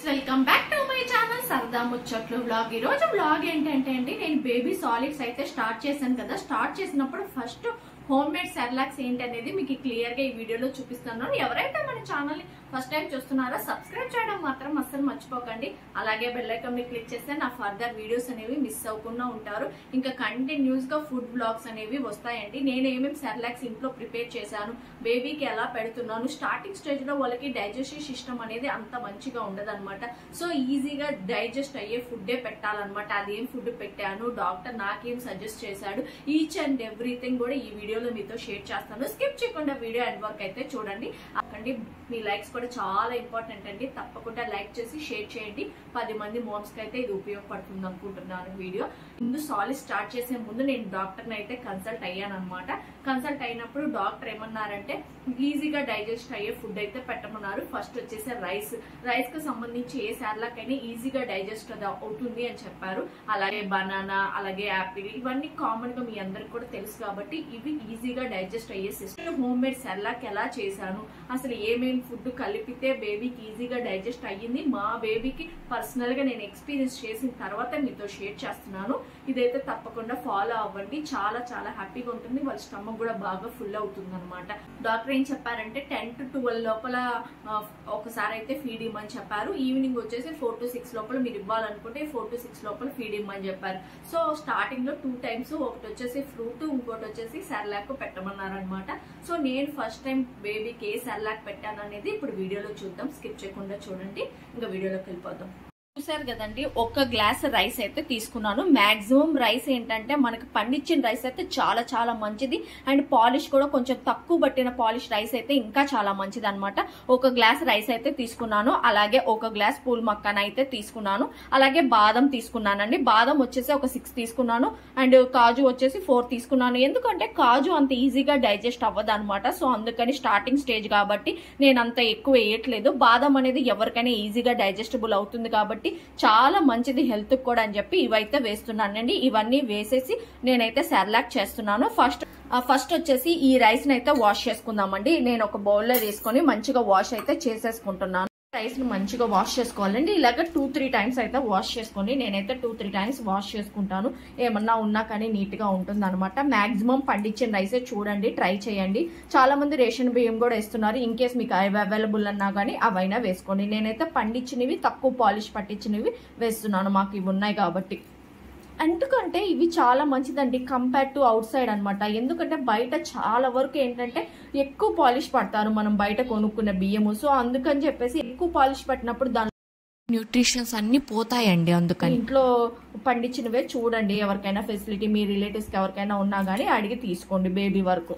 Welcome back to my channel సరదా ముచ్చట్లు vlog. ఈ రోజు వ్లాగ్ ఏంటంటే అండి, నేను బేబీ సాలిడ్స్ అయితే స్టార్ట్ చేశాను కదా. స్టార్ట్ చేసినప్పుడు ఫస్ట్ హోమ్ మేడ్ సెర్లాక్స్ ఏంటి అనేది మీకు క్లియర్ గా ఈ వీడియోలో చూపిస్తున్నాను. ఎవరైతే మన ఛానల్ ని ఫస్ట్ టైం చూస్తున్నారో సబ్స్క్రైబ్ చేయడం మాత్రం అస్సలు మర్చిపోకండి. అలాగే బెల్ ఐకాన్ ని క్లిక్ చేస్తే నా ఫర్దర్ వీడియోస్ అనేవి మిస్ అవ్వకుండా ఉంటారు. ఇంకా కంటిన్యూస్ గా ఫుడ్ బ్లాగ్స్ అనేవి వస్తాయండి. నేను ఏమేమి సెర్లాక్స్ ఇంట్లో ప్రిపేర్ చేశాను, బేబీకి ఎలా పెడుతున్నాను, స్టార్టింగ్ స్టేజ్ లో వాళ్ళకి డైజెస్టివ్ సిస్టమ్ అనేది అంత మంచిగా ఉండదు అనమాట. సో ఈజీగా డైజెస్ట్ అయ్యే ఫుడ్డే పెట్టాలన్నమాట. అదేం ఫుడ్ పెట్టాను, డాక్టర్ నాకేం సజెస్ట్ చేశాడు, ఈచ్ అండ్ ఎవ్రీథింగ్ కూడా ఈ వీడియోలో మీతో షేర్ చేస్తాను. స్కిప్ చేయకుండా వీడియో ఎండ్ వరకు అయితే చూడండి. అక్కడి మీ లైక్స్ కూడా చాలా ఇంపార్టెంట్ అండి. తప్పకుండా లైక్ చేసి షేర్ చేయండి. 10 మంది మోమ్స్ కి అయితే ఇది ఉపయోగపడుతుంది అనుకుంటున్నాను. వీడియో ముందు సాలిడ్ స్టార్ట్ చేసే ముందు నేను డాక్టర్ని అయితే కన్సల్ట్ అయ్యాను అనమాట. కన్సల్ట్ అయినప్పుడు డాక్టర్ ఏమన్నారంటే ఈజీగా డైజెస్ట్ అయ్యే ఫుడ్ అయితే పెట్టమన్నారు. ఫస్ట్ వచ్చేసి రైస్ కి సంబంధించి ఏ సెర్లాక్ అయినా ఈజీగా డైజెస్ట్ అవుతుంది అని చెప్పారు. అలాగే బనానా, అలాగే యాపిల్, ఇవన్నీ కామన్ గా మీ అందరికి కూడా తెలుసు కాబట్టి ఇవి ఈజీగా డైజెస్ట్ అయ్యే సిస్టమ్. హోమ్ మేడ్ సెర్లాక్ ఎలా చేశాను, అసలు ఏమేమి ఫుడ్ కలిపితే బేబీకి ఈజీగా డైజెస్ట్ అయ్యింది, మా బేబీకి పర్సనల్ గా నేను ఎక్స్పీరియన్స్ చేసిన తర్వాత మీతో షేర్ చేస్తున్నాను. ఇదైతే తప్పకుండా ఫాలో అవ్వండి. చాలా చాలా హ్యాపీగా ఉంటుంది. వాళ్ళ స్టమక్ కూడా బాగా ఫుల్ అవుతుంది అనమాట. డాక్టర్ ఏం చెప్పారంటే 10 to 12 లోపల ఒకసారి అయితే ఫీడ్ ఇవ్వమని చెప్పారు. ఈవినింగ్ వచ్చేసి 4 to 6 లోపల మీరు ఇవ్వాలనుకుంటే 4 to 6 లోపల ఫీడ్ ఇవ్వమని చెప్పారు. సో స్టార్టింగ్ లో 2 టైమ్స్, ఒకటి వచ్చేసి ఫ్రూట్, ఇంకోటి వచ్చేసి సెర్లాక్ పెట్టమన్నారు అనమాట. సో నేను ఫస్ట్ టైం బేబీకి ఏ సెర్లాక్ పెట్టాను అనేది ఇప్పుడు వీడియోలో చూద్దాం. స్కిప్ చేయకుండా చూడండి. ఇంకా వీడియోలోకి వెళ్ళిపోదాం. చూసారు కదండి, 1 గ్లాస్ రైస్ అయితే తీసుకున్నాను. మాక్సిమం రైస్ ఏంటంటే మనకి పండించిన రైస్ అయితే చాలా చాలా మంచిది. అండ్ పాలిష్ కూడా కొంచెం తక్కువ పట్టిన పాలిష్ రైస్ అయితే ఇంకా చాలా మంచిది అనమాట. 1 గ్లాస్ రైస్ అయితే తీసుకున్నాను. అలాగే 1 గ్లాస్ పూల్ మక్కన అయితే తీసుకున్నాను. అలాగే బాదం తీసుకున్నానండి. బాదం వచ్చేసి ఒక 6 తీసుకున్నాను. అండ్ కాజు వచ్చేసి 4 తీసుకున్నాను. ఎందుకంటే కాజు అంత ఈజీగా డైజెస్ట్ అవ్వదు అనమాట. సో అందుకని స్టార్టింగ్ స్టేజ్ కాబట్టి నేను అంత ఎక్కువ వేయట్లేదు. బాదం అనేది ఎవరికైనా ఈజీగా డైజెస్టబుల్ అవుతుంది కాబట్టి చాలా మంచిది హెల్త్ కూడా అని చెప్పి ఇవైతే వేస్తున్నానండి. ఇవన్నీ వేసేసి నేనైతే సెర్లాక్ చేస్తున్నాను. ఫస్ట్ వచ్చేసి ఈ రైస్ ని అయితే వాష్ చేసుకుందామండి. నేను ఒక బౌల్లో వేసుకొని మంచిగా వాష్ అయితే చేసేసుకుంటున్నాను. రైస్ ని మంచిగా వాష్ చేసుకోవాలండి. ఇలాగ 2-3 టైమ్స్ అయితే వాష్ చేసుకొని నేనైతే 2-3 టైమ్స్ వాష్ చేసుకుంటాను. ఏమన్నా ఉన్నా కానీ నీట్ గా ఉంటుంది అనమాట. మాక్సిమం పండించిన రైసే చూడండి, ట్రై చేయండి. చాలా మంది రేషన్ బియ్యం కూడా ఇస్తున్నారు. ఇన్ కేస్ మీకు అవైలబుల్ అన్నా కానీ అవైనా వేసుకోండి. నేనైతే పండించినవి, తక్కువ పాలిష్ పట్టించినవి వేస్తున్నాను. మాకు ఇవి ఉన్నాయి కాబట్టి. ఎందుకంటే ఇవి చాలా మంచిదండి కంపేర్ టు అవుట్ సైడ్ అనమాట. ఎందుకంటే బయట చాలా వరకు ఏంటంటే ఎక్కువ పాలిష్ పడతారు మనం బయట కొనుక్కున్న బియ్యము. సో అందుకని చెప్పేసి ఎక్కువ పాలిష్ పట్టినప్పుడు దాని న్యూట్రిషన్స్ అన్ని పోతాయండి. అందుకని ఇంట్లో పండించినవే చూడండి. ఎవరికైనా ఫెసిలిటీ మీ రిలేటివ్స్ కి ఎవరికైనా ఉన్నా కానీ అడిగి తీసుకోండి బేబీ వరకు.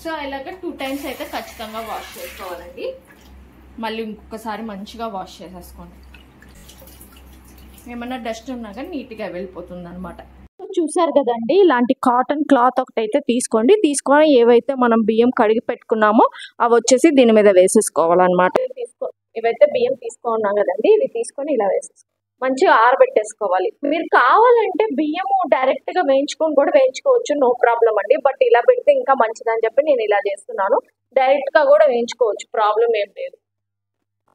సో ఇలాగ 2 టైమ్స్ అయితే ఖచ్చితంగా వాష్ చేసుకోవాలండి. మళ్ళీ ఇంకొకసారి మంచిగా వాష్ చేసేసుకోండి. ఏమన్నా డస్ట్ ఉన్నా కానీ నీట్ గా వెళ్ళిపోతుంది అనమాట. చూసారు కదండి, ఇలాంటి కాటన్ క్లాత్ ఒకటి అయితే తీసుకోండి. తీసుకొని ఏవైతే మనం బియ్యం కడిగి పెట్టుకున్నామో అవి వచ్చేసి దీని మీద వేసేసుకోవాలన్నమాట. ఇవైతే బియ్యం తీసుకున్నాం కదండి, ఇవి తీసుకొని ఇలా వేసేసుకోవాలి. మంచిగా ఆరబెట్టేసుకోవాలి. మీరు కావాలంటే బియ్యము డైరెక్ట్ గా వేయించుకొని కూడా వేయించుకోవచ్చు, నో ప్రాబ్లం అండి. బట్ ఇలా పెడితే ఇంకా మంచిదని చెప్పి నేను ఇలా చేస్తున్నాను. డైరెక్ట్ గా కూడా వేయించుకోవచ్చు, ప్రాబ్లం ఏం లేదు.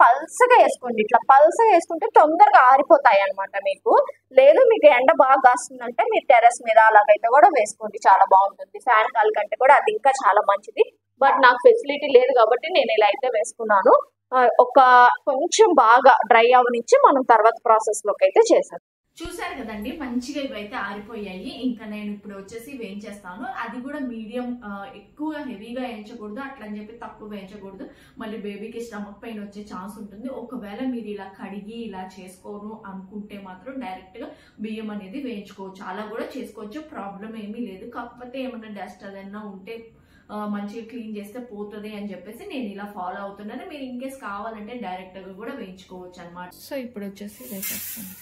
పల్సగా వేసుకోండి. ఇట్లా పల్సగా వేసుకుంటే తొందరగా ఆరిపోతాయి అనమాట. మీకు ఎండ బాగా కాస్తుందంటే మీరు టెర్రస్ మీద అలాగైతే కూడా వేసుకోండి, చాలా బాగుంటుంది. ఫ్యాన్ కాల్ కంటే కూడా అది ఇంకా చాలా మంచిది. బట్ నాకు ఫెసిలిటీ లేదు కాబట్టి నేను ఇలా అయితే వేసుకున్నాను. ఒక కొంచెం బాగా డ్రై అవనిచ్చి మనం తర్వాత ప్రాసెస్ లోకి అయితే చేసాం. చూసారు కదండి, మంచిగా ఇవైతే ఆరిపోయాయి. ఇంకా నేను ఇప్పుడు వచ్చేసి వేయించేస్తాను. అది కూడా మీడియం, ఎక్కువ హెవీగా వేయించకూడదు, అట్లా అని చెప్పి తక్కువ వేయించకూడదు. మళ్ళీ బేబీకి స్టమక్ పెయిన్ వచ్చే ఛాన్స్ ఉంటుంది. ఒకవేళ మీరు ఇలా కడిగి ఇలా చేసుకోను అనుకుంటే మాత్రం డైరెక్ట్ గా బియ్యం అనేది వేయించుకోవచ్చు. అలా కూడా చేసుకోవచ్చు, ప్రాబ్లం ఏమీ లేదు. కాకపోతే ఏమన్నా డస్ట్ అదన్నా ఉంటే మంచిగా క్లీన్ చేస్తే పోతుంది అని చెప్పేసి నేను ఇలా ఫాలో అవుతున్నాను. మీరు ఇన్ కేస్ కావాలంటే డైరెక్ట్ గా కూడా వేయించుకోవచ్చు అనమాట. సో ఇప్పుడు వచ్చేసి వేసేస్తాను.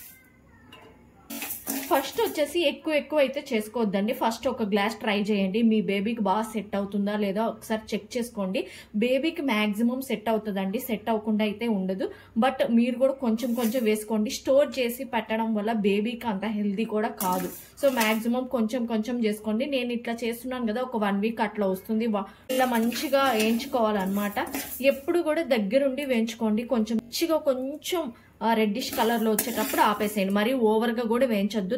ఫస్ట్ వచ్చేసి ఎక్కువ అయితే చేసుకోవద్దండి. ఫస్ట్ ఒక గ్లాస్ ట్రై చేయండి, మీ బేబీకి బాగా సెట్ అవుతుందా లేదా ఒకసారి చెక్ చేసుకోండి. బేబీకి మాక్సిమం సెట్ అవుతుందండి, సెట్ అవ్వకుండా అయితే ఉండదు. బట్ మీరు కూడా కొంచెం వేసుకోండి. స్టోర్ చేసి పెట్టడం వల్ల బేబీకి అంత హెల్దీ కూడా కాదు. సో మాక్సిమం కొంచెం చేసుకోండి. నేను ఇట్లా చేస్తున్నాను కదా, ఒక 1 వీక్ అట్లా వస్తుంది. ఇలా మంచిగా వేయించుకోవాలన్నమాట. ఎప్పుడు కూడా దగ్గరుండి వేయించుకోండి. కొంచెం రెడ్డిష్ కలర్ లో వచ్చేటప్పుడు ఆపేసేయండి. మరీ ఓవర్ గా కూడా వేయించొద్దు.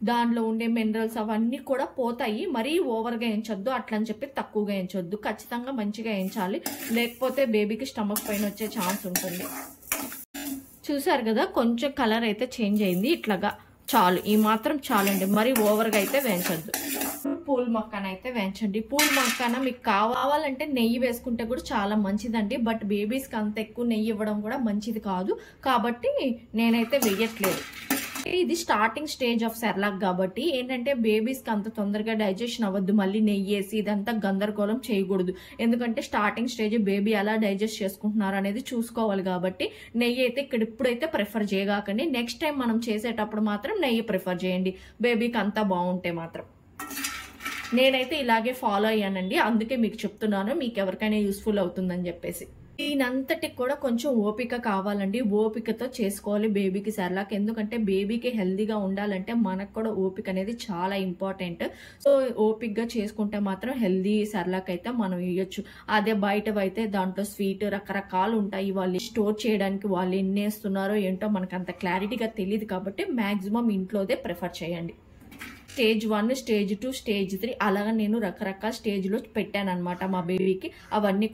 దానిలో ఉండే మినరల్స్ అవన్నీ కూడా పోతాయి. మరీ ఓవర్ గా వేయించొద్దు, అట్లా అని చెప్పి తక్కువగా వేయించొద్దు. ఖచ్చితంగా మంచిగా వేయించాలి, లేకపోతే బేబీకి స్టమక్ పెయిన్ వచ్చే ఛాన్స్ ఉంటుంది. చూసారు కదా, కొంచెం కలర్ అయితే చేంజ్ అయింది. ఇట్లాగా చాలు, ఈ మాత్రం చాలండి. మరి ఓవర్గా అయితే వేయించొద్దు. పూల్ మక్కన అయితే వేయించండి. పూల్ మక్కన మీకు కావాలంటే నెయ్యి వేసుకుంటే కూడా చాలా మంచిదండి. బట్ బేబీస్కి అంత ఎక్కువ నెయ్యి ఇవ్వడం కూడా మంచిది కాదు, కాబట్టి నేనైతే వేయట్లేదు. ఇది స్టార్టింగ్ స్టేజ్ ఆఫ్ సెర్లాక్ కాబట్టి ఏంటంటే బేబీస్కి అంత తొందరగా డైజెషన్ అవ్వద్దు. మళ్ళీ నెయ్యి వేసి ఇదంతా గందరగోళం చేయకూడదు. ఎందుకంటే స్టార్టింగ్ స్టేజ్ బేబీ ఎలా డైజెస్ట్ చేసుకుంటున్నారు అనేది చూసుకోవాలి. కాబట్టి నెయ్యి అయితే ఇప్పుడైతే ప్రిఫర్ చేయగాకండి. నెక్స్ట్ టైం మనం చేసేటప్పుడు మాత్రం నెయ్యి ప్రిఫర్ చేయండి, బేబీకి అంతా బాగుంటే మాత్రం. నేనైతే ఇలాగే ఫాలో అయ్యానండి, అందుకే మీకు చెప్తున్నాను, మీకు ఎవరికైనా యూస్ఫుల్ అవుతుందని చెప్పేసి. దీనంతటికి కూడా కొంచెం ఓపిక కావాలండి. ఓపికతో చేసుకోవాలి బేబీకి సెర్లాక్. ఎందుకంటే బేబీకి హెల్దీగా ఉండాలంటే మనకు కూడా ఓపిక అనేది చాలా ఇంపార్టెంట్. సో ఓపికగా చేసుకుంటే మాత్రం హెల్దీ సెర్లాక్ అయితే మనం ఇవ్వచ్చు. అదే బయటవైతే దాంట్లో స్వీట్ రకరకాలు ఉంటాయి. వాళ్ళు స్టోర్ చేయడానికి వాళ్ళు ఎన్ని వేస్తున్నారో ఏంటో మనకు అంత క్లారిటీగా తెలియదు. కాబట్టి మాక్సిమం ఇంట్లోదే ప్రిఫర్ చేయండి. స్టేజ్ 1, స్టేజ్ 2, స్టేజ్ 3 అలాగా నేను రకరకాల స్టేజ్లో పెట్టాను అనమాట మా బేబీకి. అవన్నీ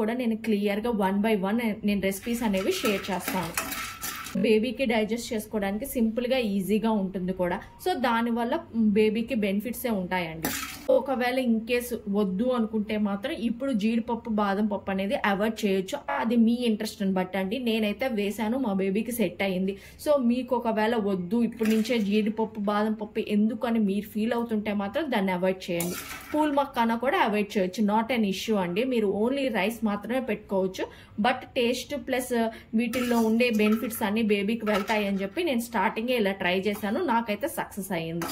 కూడా నేను క్లియర్గా 1 by 1 నేను రెసిపీస్ అనేవి షేర్ చేస్తాను. బేబీకి డైజెస్ట్ చేసుకోవడానికి సింపుల్గా ఈజీగా ఉంటుంది కూడా. సో దానివల్ల బేబీకి బెనిఫిట్సే ఉంటాయండి. ఒకవేళ ఇన్ కేసు వద్దు అనుకుంటే మాత్రం ఇప్పుడు జీడిపప్పు బాదం పప్పు అనేది అవాయిడ్ చేయొచ్చు. అది మీ ఇంట్రెస్ట్ని బట్టండి. నేనైతే వేసాను, మా బేబీకి సెట్ అయ్యింది. సో మీకు ఒకవేళ వద్దు ఇప్పటి నుంచే జీడిపప్పు బాదం పప్పు ఎందుకు అని మీరు ఫీల్ అవుతుంటే మాత్రం దాన్ని అవాయిడ్ చేయండి. పూల్ మక్కానా కూడా అవాయిడ్ చేయొచ్చు, నాట్ అన్ ఇష్యూ అండి. మీరు ఓన్లీ రైస్ మాత్రమే పెట్టుకోవచ్చు. బట్ టేస్ట్ ప్లస్ వీటిల్లో ఉండే బెనిఫిట్స్ అన్ని బేబీకి వెళ్తాయి అని చెప్పి నేను స్టార్టింగే ఇలా ట్రై చేశాను, నాకైతే సక్సెస్ అయ్యింది.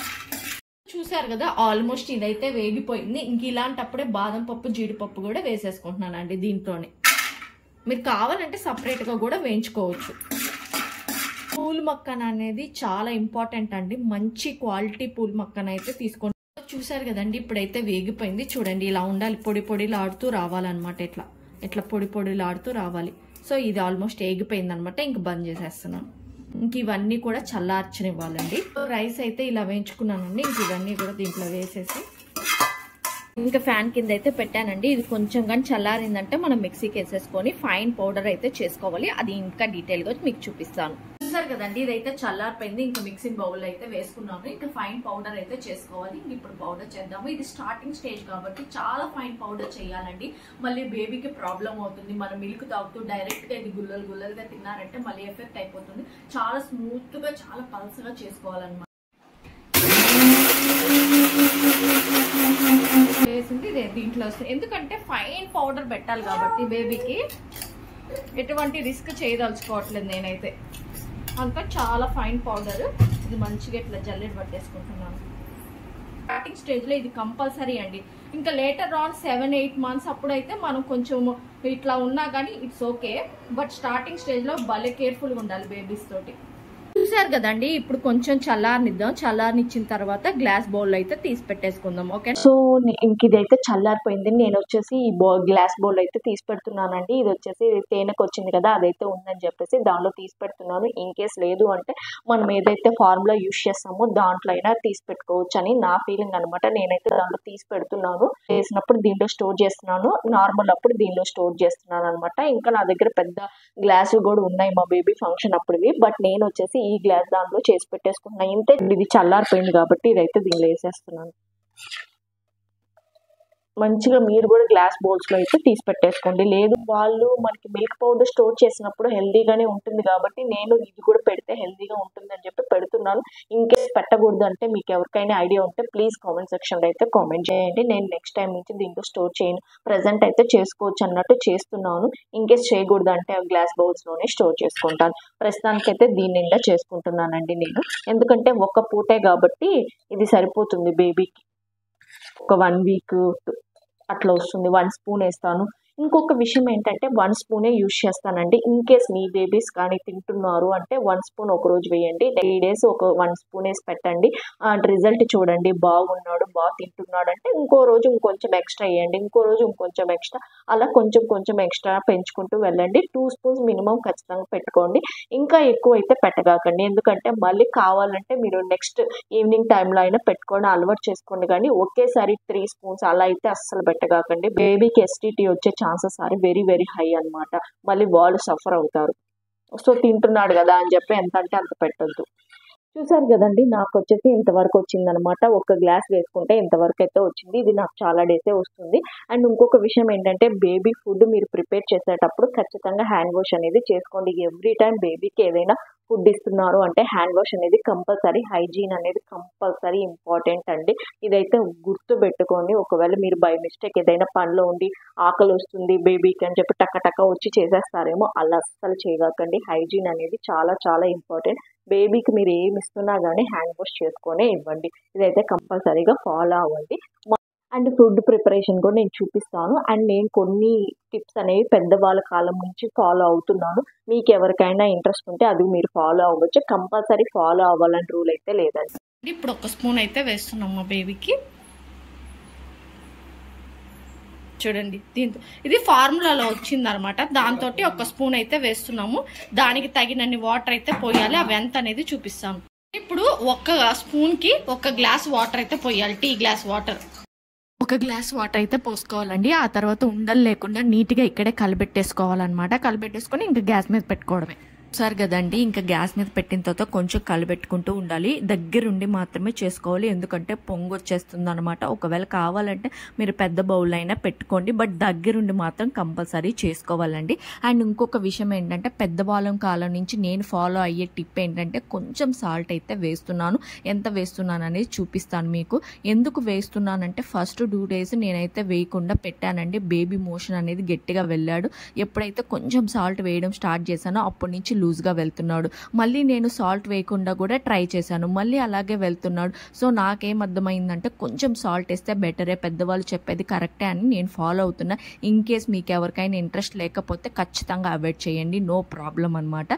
చూసారు కదా, ఆల్మోస్ట్ ఇదైతే వేగిపోయింది. ఇంక ఇలాంటప్పుడే బాదం పప్పు జీడిపప్పు కూడా వేసేసుకుంటున్నానండి దీంట్లోనే. మీరు కావాలంటే సపరేట్గా కూడా వేయించుకోవచ్చు. పూల్ మక్కన అనేది చాలా ఇంపార్టెంట్ అండి. మంచి క్వాలిటీ పూల్ మక్కన అయితే తీసుకోండి. చూసారు కదండి, ఇప్పుడైతే వేగిపోయింది. చూడండి, ఇలా ఉండాలి, పొడిలాడుతూ రావాలన్నమాట. ఇట్లా పొడిలాడుతూ రావాలి. సో ఇది ఆల్మోస్ట్ వేగిపోయింది అనమాట. ఇంక బంద్ చేసేస్తున్నాను. ఇంక ఇవన్నీ కూడా చల్లార్చనివ్వాలండి. రైస్ అయితే ఇలా వేయించుకున్నానండి. ఇంక ఇవన్నీ కూడా దీంట్లో వేసేసి ఇంకా ఫ్యాన్ కింద అయితే పెట్టానండి. ఇది కొంచెం కానీ చల్లారిందంటే మనం మిక్సీకి వేసేసుకొని ఫైన్ పౌడర్ అయితే చేసుకోవాలి. అది ఇంకా డీటెయిల్గా మీకు చూపిస్తాను. చూసారు కదండి, ఇదైతే చల్లారిపోయింది. ఇంకా మిక్సింగ్ బౌల్ అయితే వేసుకున్నాము. ఇంకా ఫైన్ పౌడర్ అయితే చేసుకోవాలి. ఇప్పుడు పౌడర్ చేద్దాము. ఇది స్టార్టింగ్ స్టేజ్ కాబట్టి చాలా ఫైన్ పౌడర్ చేయాలండి. మళ్ళీ బేబీకి ప్రాబ్లం అవుతుంది. మనం మిల్క్ తాగుతూ డైరెక్ట్ గా ఇది గుల్లలుగా తిన్నారంటే మళ్ళీ ఎఫెక్ట్ అయిపోతుంది. చాలా స్మూత్ గా చాలా పల్సగా చేసుకోవాలన్నమాట. వేసింది దీంట్లో వస్తుంది. ఎందుకంటే ఫైన్ పౌడర్ పెట్టాలి కాబట్టి బేబీకి ఎటువంటి రిస్క్ చేయదలుచుకోవట్లేదు నేనైతే. అంతా చాలా ఫైన్ పౌడర్. ఇది మంచిగా ఇట్లా జల్లెడ పట్టేసుకుంటున్నాను. స్టార్టింగ్ స్టేజ్ లో ఇది కంపల్సరీ అండి. ఇంకా లేటర్ ఆన్ 7-8 మంత్స్ అప్పుడైతే మనం కొంచెం ఇట్లా ఉన్నా కానీ it's okay. But starting stage లో భలే కేర్ఫుల్గా ఉండాలి బేబీస్ తోటి. చూసారు కదండి, ఇప్పుడు కొంచెం చల్లారనిద్దాం. చల్లారనిచ్చిన తర్వాత గ్లాస్ బౌల్ అయితే తీసి పెట్టేసుకుందాం. ఓకే, సో ఇంక ఇదైతే చల్లారిపోయింది. నేను వచ్చేసి ఈ గ్లాస్ బౌల్ అయితే తీసి పెడుతున్నానండి. ఇది వచ్చేసి తేనెకు వచ్చింది కదా, అదైతే ఉందని చెప్పేసి దానిలో తీసి పెడుతున్నాను. ఇన్ కేస్ లేదు అంటే మనం ఏదైతే ఫార్ములా యూజ్ చేస్తామో దాంట్లో అయినా తీసి పెట్టుకోవచ్చు అని నా ఫీలింగ్ అనమాట. నేనైతే దాంట్లో తీసి పెడుతున్నాను. చేసినప్పుడు దీంట్లో స్టోర్ చేస్తున్నాను, నార్మల్ అప్పుడు దీనిలో స్టోర్ చేస్తున్నాను అనమాట. ఇంకా నా దగ్గర పెద్ద గ్లాసు కూడా ఉన్నాయి మా బేబీ ఫంక్షన్ అప్పుడువి. బట్ నేను వచ్చేసి ఈ గ్లాస్ దాంట్లో చేసి పెట్టేసుకున్నాను. ఇంతే, ఇది చల్లారిపోయింది కాబట్టి ఇదైతే దీనిలో వేసేస్తున్నాను. మంచిగా మీరు కూడా గ్లాస్ బౌల్స్లో అయితే తీసి పెట్టేసుకోండి. లేదు వాళ్ళు మనకి మిల్క్ పౌడర్ స్టోర్ చేసినప్పుడు హెల్దీగానే ఉంటుంది కాబట్టి నేను ఇది కూడా పెడితే హెల్దీగా ఉంటుందని చెప్పి పెడుతున్నాను. ఇంకేస్ పెట్టకూడదు అంటే మీకు ఎవరికైనా ఐడియా ఉంటే ప్లీజ్ కామెంట్ సెక్షన్లో అయితే కామెంట్ చేయండి. నేను నెక్స్ట్ టైం నుంచి దీంట్లో స్టోర్ చేయను, ప్రజెంట్ అయితే చేసుకోవచ్చు అన్నట్టు చేస్తున్నాను. ఇంకేస్ చేయకూడదు అంటే గ్లాస్ బౌల్స్లోనే స్టోర్ చేసుకుంటాను. ప్రస్తుతానికైతే దీని నిండా చేసుకుంటున్నానండి నేను, ఎందుకంటే ఒక్క పూటే కాబట్టి ఇది సరిపోతుంది బేబీకి. ఒక 1 వీక్ అట్లా వస్తుంది. 1 స్పూన్ వేస్తాను. ఇంకొక విషయం ఏంటంటే 1 స్పూనే యూజ్ చేస్తానండి. ఇన్ కేస్ మీ బేబీస్ కానీ తింటున్నారు అంటే 1 స్పూన్ ఒక రోజు వేయండి, 3 డేస్ ఒక 1 స్పూన్ వేసి పెట్టండి. రిజల్ట్ చూడండి, బాగున్నాడు బాగా తింటున్నాడు అంటే ఇంకో రోజు ఇంకొంచెం ఎక్స్ట్రా వేయండి, ఇంకో రోజు ఇంకొంచెం ఎక్స్ట్రా, అలా కొంచెం కొంచెం ఎక్స్ట్రా పెంచుకుంటూ వెళ్ళండి. 2 స్పూన్స్ మినిమం ఖచ్చితంగా పెట్టుకోండి. ఇంకా ఎక్కువ అయితే పెట్టగాకండి, ఎందుకంటే మళ్ళీ కావాలంటే మీరు నెక్స్ట్ ఈవినింగ్ టైంలో అయినా పెట్టుకొని అలవాటు చేసుకోండి. కానీ ఒకేసారి 3 స్పూన్స్ అలా అయితే అస్సలు పెట్టగాకండి. బేబీకి ఎస్టీటీ వచ్చే chances are very very high అనమాట. మళ్ళీ వాళ్ళు సఫర్ అవుతారు. సో తింటున్నాడు కదా అని చెప్పి ఎంత అంటే అంత పెట్టొద్దు. చూసారు కదండి, నాకు వచ్చేసి ఇంతవరకు వచ్చిందనమాట. ఒక గ్లాస్ వేసుకుంటే ఇంతవరకు అయితే వచ్చింది. ఇది నాకు చాలా డేసే వస్తుంది. అండ్ ఇంకొక విషయం ఏంటంటే బేబీ ఫుడ్ మీరు ప్రిపేర్ చేసేటప్పుడు ఖచ్చితంగా హ్యాండ్ వాష్ అనేది చేసుకోండి. ఎవ్రీ టైం బేబీకి ఏదైనా ఫుడ్ ఇస్తున్నారు అంటే హ్యాండ్ వాష్ అనేది కంపల్సరీ, హైజీన్ అనేది కంపల్సరీ ఇంపార్టెంట్ అండి. ఇదైతే గుర్తు పెట్టుకోండి. ఒకవేళ మీరు బై మిస్టేక్ ఏదైనా పనిలో ఉండి ఆకలి వస్తుంది బేబీకి అని చెప్పి టక్క వచ్చి చేసేస్తారేమో, అలా అస్సలు చేయగాకండి. హైజీన్ అనేది చాలా చాలా ఇంపార్టెంట్. బేబీకి మీరు ఏమి ఇస్తున్నా కానీ హ్యాండ్ వాష్ చేసుకొనే ఇవ్వండి. ఇదైతే కంపల్సరీగా ఫాలో అవ్వండి. అండ్ ఫుడ్ ప్రిపరేషన్ కూడా నేను చూపిస్తాను. అండ్ నేను కొన్ని టిప్స్ అనేవి పెద్దవాళ్ళ కాలం నుంచి ఫాలో అవుతున్నాను. మీకు ఎవరికైనా ఇంట్రెస్ట్ ఉంటే అది మీరు ఫాలో అవ్వచ్చు. కంపల్సరీ ఫాలో అవ్వాలని రూల్ అయితే లేదండి. ఇప్పుడు 1 స్పూన్ అయితే వేస్తున్నాం మా బేబీకి. చూడండి, దీంతో ఇది ఫార్ములాలో వచ్చింది అనమాట. దాంతో 1 స్పూన్ అయితే వేస్తున్నాము. దానికి తగినన్ని వాటర్ అయితే పోయాలి. అవి ఎంత అనేది చూపిస్తాను. ఇప్పుడు 1 స్పూన్కి 1 గ్లాస్ వాటర్ అయితే పోయాలి. Tea glass water. 1 glass water అయితే పోసుకోవాలండి. ఆ తర్వాత ఉండలు లేకుండా నీట్గా ఇక్కడే కలిపెట్టేసుకోవాలన్నమాట. కలిపెట్టేసుకొని ఇంకా గ్యాస్ మీద పెట్టుకోవడమే. సార్ కదండి, ఇంకా గ్యాస్ మీద పెట్టిన తర్వాత కొంచెం కలిపెట్టుకుంటూ ఉండాలి. దగ్గరుండి మాత్రమే చేసుకోవాలి, ఎందుకంటే పొంగు వచ్చేస్తుంది అనమాట. ఒకవేళ కావాలంటే మీరు పెద్ద బౌల్ అయినా పెట్టుకోండి, బట్ దగ్గరుండి మాత్రం కంపల్సరీ చేసుకోవాలండి. అండ్ ఇంకొక విషయం ఏంటంటే పెద్దవాళ్ళం కాలం నుంచి నేను ఫాలో అయ్యే టిప్ ఏంటంటే కొంచెం సాల్ట్ అయితే వేస్తున్నాను. ఎంత వేస్తున్నాను అనేది చూపిస్తాను మీకు. ఎందుకు వేస్తున్నానంటే ఫస్ట్ 2 డేస్ నేనైతే వేయకుండా పెట్టానండి. బేబీ మోషన్ అనేది గట్టిగా వెళ్ళాడు. ఎప్పుడైతే కొంచెం సాల్ట్ వేయడం స్టార్ట్ చేశానో అప్పటి నుంచి లూజ్గా వెళ్తున్నాడు. మళ్ళీ నేను సాల్ట్ వేయకుండా కూడా ట్రై చేశాను, మళ్ళీ అలాగే వెళ్తున్నాడు. సో నాకేం అర్థమైందంటే కొంచెం సాల్ట్ వేస్తే బెటరే, పెద్దవాళ్ళు చెప్పేది కరెక్టే అని నేను ఫాలో అవుతున్నా. ఇన్ కేస్ మీకు ఎవరికైనా ఇంట్రెస్ట్ లేకపోతే ఖచ్చితంగా అవాయిడ్ చేయండి, నో ప్రాబ్లం అనమాట.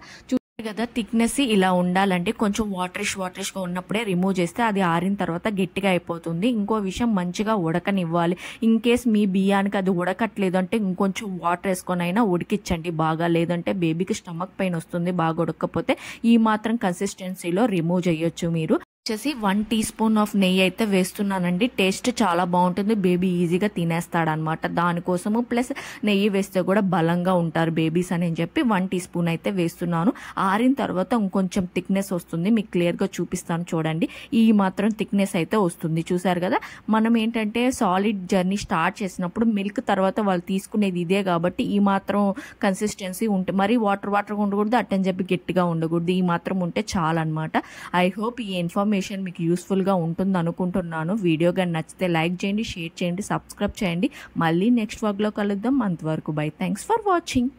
కదా థిక్నెస్ ఇలా ఉండాలంటే కొంచెం వాటరిష్గా ఉన్నప్పుడే రిమూవ్ చేస్తే అది ఆరిన తర్వాత గట్టిగా అయిపోతుంది. ఇంకో విషయం, మంచిగా ఉడకనివ్వాలి. ఇన్ కేస్ మీ బియ్యానికి అది ఉడకట్లేదు అంటే ఇంకొంచెం వాటర్ వేసుకొని అయినా ఉడికించండి బాగా, లేదంటే బేబీకి స్టమక్ పెయిన్ వస్తుంది బాగా ఉడకపోతే. ఈ మాత్రం కన్సిస్టెన్సీలో రిమూవ్ చేయొచ్చు మీరు. వచ్చేసి 1 టీ స్పూన్ ఆఫ్ నెయ్యి అయితే వేస్తున్నానండి. టేస్ట్ చాలా బాగుంటుంది, బేబీ ఈజీగా తినేస్తాడనమాట. దానికోసము ప్లస్ నెయ్యి వేస్తే కూడా బలంగా ఉంటారు బేబీస్ అని చెప్పి 1 టీ స్పూన్ అయితే వేస్తున్నాను. ఆరిన తర్వాత ఇంకొంచెం థిక్నెస్ వస్తుంది, మీకు క్లియర్గా చూపిస్తాను చూడండి. ఈ మాత్రం థిక్నెస్ అయితే వస్తుంది. చూసారు కదా, మనం ఏంటంటే సాలిడ్ జర్నీ స్టార్ట్ చేసినప్పుడు మిల్క్ తర్వాత వాళ్ళు తీసుకునేది ఇదే కాబట్టి ఈ మాత్రం కన్సిస్టెన్సీ ఉంటే, మరి వాటర్ ఉండకూడదు, అట్టని చెప్పి గట్టిగా ఉండకూడదు, ఈ మాత్రం ఉంటే చాలా అనమాట. ఐ హోప్ ఈ ఇన్ఫర్మేషన్ మీకు యూస్ఫుల్గా ఉంటుంది అనుకుంటున్నాను. వీడియో కానీ నచ్చితే లైక్ చేయండి, షేర్ చేయండి, సబ్స్క్రైబ్ చేయండి. మళ్ళీ నెక్స్ట్ వ్లాగ్లో కలుద్దాం. అంతవరకు బై, థ్యాంక్స్ ఫర్ వాచింగ్.